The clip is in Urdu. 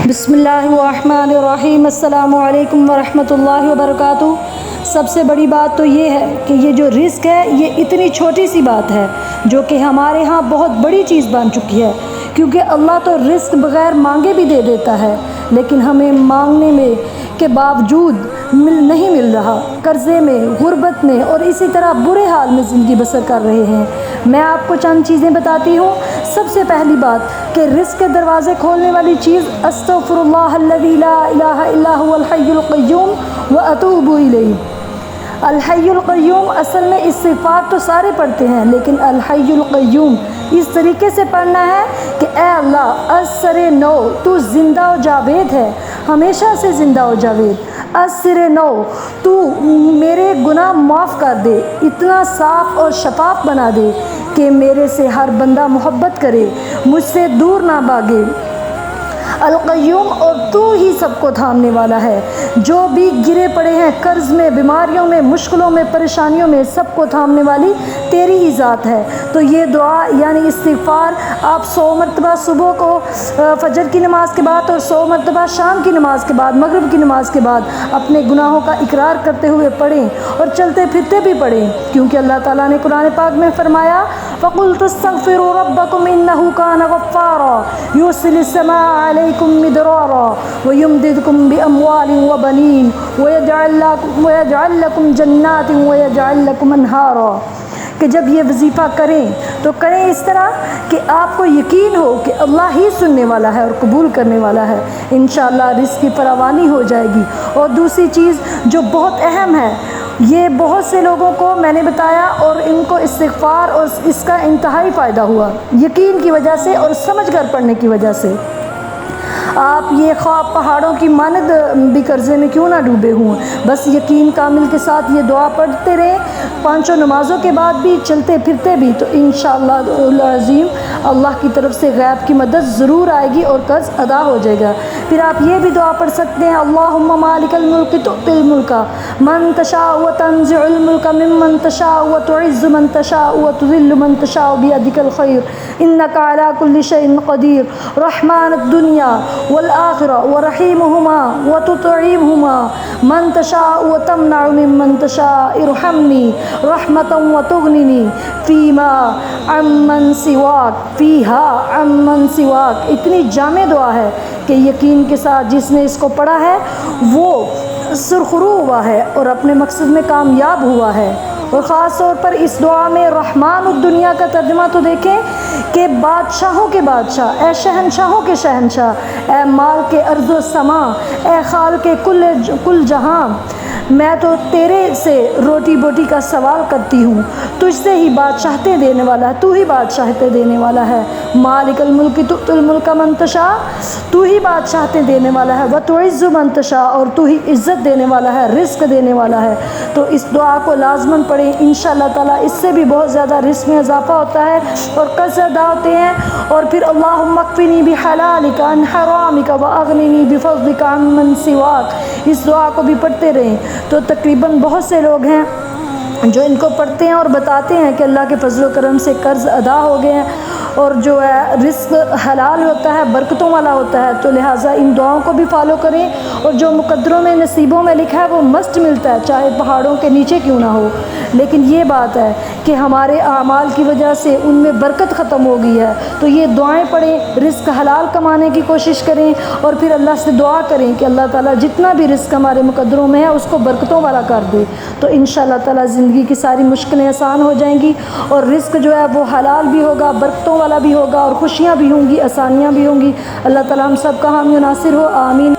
بسم اللہ الرحمن الرحیم۔ السلام علیکم ورحمۃ اللہ وبرکاتہ۔ سب سے بڑی بات تو یہ ہے کہ یہ جو رزق ہے یہ اتنی چھوٹی سی بات ہے جو کہ ہمارے ہاں بہت بڑی چیز بن چکی ہے، کیونکہ اللہ تو رزق بغیر مانگے بھی دے دیتا ہے، لیکن ہمیں مانگنے میں کے باوجود نہیں مل رہا، قرضے میں، غربت میں اور اسی طرح برے حال میں زندگی بسر کر رہے ہیں۔ میں آپ کو چند چیزیں بتاتی ہوں۔ سب سے پہلی بات کہ رزق کے دروازے کھولنے والی چیز استغفر اللہ الذی لا الہ الا هو الحی القیوم واتوب الیہ۔ الحی القیوم اصل میں استغفار تو سارے پڑھتے ہیں، لیکن الحی القیوم اس طریقے سے پڑھنا ہے کہ اے اللہ ازسر نو تو زندہ و جاوید ہے، ہمیشہ سے زندہ و جاوید۔ ازسر نو تو میرے گناہ معاف کر دے، اتنا صاف اور شفاف بنا دے کہ میرے سے ہر بندہ محبت کرے، مجھ سے دور نہ بھاگے۔ القیوم اور تو ہی سب کو تھامنے والا ہے، جو بھی گرے پڑے ہیں قرض میں، بیماریوں میں، مشکلوں میں، پریشانیوں میں، سب کو تھامنے والی تیری ہی ذات ہے۔ تو یہ دعا یعنی استغفار آپ 100 مرتبہ صبح کو فجر کی نماز کے بعد اور 100 مرتبہ شام کی نماز کے بعد، مغرب کی نماز کے بعد اپنے گناہوں کا اقرار کرتے ہوئے پڑھیں اور چلتے پھرتے بھی پڑھیں، کیونکہ اللہ تعالیٰ نے قرآن پاک میں فرمایا فَقُلْتُ اسْتَغْفِرُوا رَبَّكُمْ إِنَّهُ كَانَ غَفَّارًا يُرْسِلِ السَّمَاءَ عَلَيْكُمْ مِدْرَارًا وَيُمْدِدْكُمْ بِأَمْوَالٍ وَبَنِينَ وَيَجْعَلْ لَكُمْ جَنَّاتٍ وَيَجْعَلْ لَكُمْ أَنْهَارًا۔ کہ جب یہ وظیفہ کریں تو کریں اس طرح کہ آپ کو یقین ہو کہ اللہ ہی سننے والا ہے اور قبول کرنے والا ہے، انشاءاللہ رزق کی فراوانی ہو جائے گی۔ اور دوسری چیز جو بہت اہم ہے، یہ بہت سے لوگوں کو میں نے بتایا اور ان کو استغفار اور اس کا انتہائی فائدہ ہوا یقین کی وجہ سے اور سمجھ کر پڑھنے کی وجہ سے۔ آپ یہ خواب پہاڑوں کی مانند بھی قرضے میں کیوں نہ ڈوبے ہوں، بس یقین کامل کے ساتھ یہ دعا پڑھتے رہیں، 5 نمازوں کے بعد بھی، چلتے پھرتے بھی، تو انشاءاللہ العظیم اللہ کی طرف سے غیب کی مدد ضرور آئے گی اور قرض ادا ہو جائے گا۔ پھر آپ یہ بھی دعا پڑھ سکتے ہیں اللہم مالک الملک تؤتی الملک من تشاء وتنزع الملک ممن تشاء وتعز من تشاء وتذل من تشاء بیدک الخیر انک علی کل شیء قدیر رحمن الدنیا والآخرہ ورحیمہما وتطعمہما من تشاء وتمنع ممن تشاء ارحمنی رحمتا وتغننی فیما عمن سواک فیہا عمن سواک۔ اتنی جامع دعا ہے کہ یقین کے ساتھ جس نے اس کو پڑھا ہے وہ سرخرو ہوا ہے اور اپنے مقصد میں کامیاب ہوا ہے۔ اور خاص طور پر اس دعا میں رحمان الدنیا کا ترجمہ تو دیکھیں کہ بادشاہوں کے بادشاہ، اے شہنشاہوں کے شہنشاہ، اے مال کے ارض و سما، اے خال کے کل جہاں، میں تو تیرے سے روٹی بوٹی کا سوال کرتی ہوں، تجھ سے ہی بادشاہتیں دینے والا ہے، تو ہی بادشاہتیں دینے والا ہے۔ مالک الملک تؤتی الملک من تشاء، تو ہی بادشاہتیں دینے والا ہے، وتعز من تشاء، اور تو ہی عزت دینے والا ہے، رزق دینے والا ہے۔ تو اس دعا کو لازماً پڑھیں، انشاءاللہ تعالیٰ اس سے بھی بہت زیادہ رزق میں اضافہ ہوتا ہے اور قرض ادا ہوتے ہیں۔ اور پھر اللہم اکفنی بحلالک عن حرامک واغننی بفضلک عمن سواک، اس دعا کو بھی پڑھتے رہیں۔ تو تقریباً بہت سے لوگ ہیں جو ان کو پڑھتے ہیں اور بتاتے ہیں کہ اللہ کے فضل و کرم سے قرض ادا ہو گئے ہیں اور جو ہے رزق حلال ہوتا ہے، برکتوں والا ہوتا ہے۔ تو لہٰذا ان دعاؤں کو بھی فالو کریں، اور جو مقدروں میں نصیبوں میں لکھا ہے وہ مست ملتا ہے، چاہے پہاڑوں کے نیچے کیوں نہ ہو۔ لیکن یہ بات ہے کہ ہمارے اعمال کی وجہ سے ان میں برکت ختم ہو گئی ہے، تو یہ دعائیں پڑھیں، رزق حلال کمانے کی کوشش کریں اور پھر اللہ سے دعا کریں کہ اللہ تعالیٰ جتنا بھی رزق ہمارے مقدروں میں ہے اس کو برکتوں والا کر دے، تو انشاءاللہ تعالیٰ زندگی کی ساری مشکلیں آسان ہو جائیں گی اور رزق جو ہے وہ حلال بھی ہوگا، برکتوں والا بھی ہوگا اور خوشیاں بھی ہوں گی، آسانیاں بھی ہوں گی۔ اللہ تعالیٰ ہم سب کا حامی و ناصر ہو، آمین۔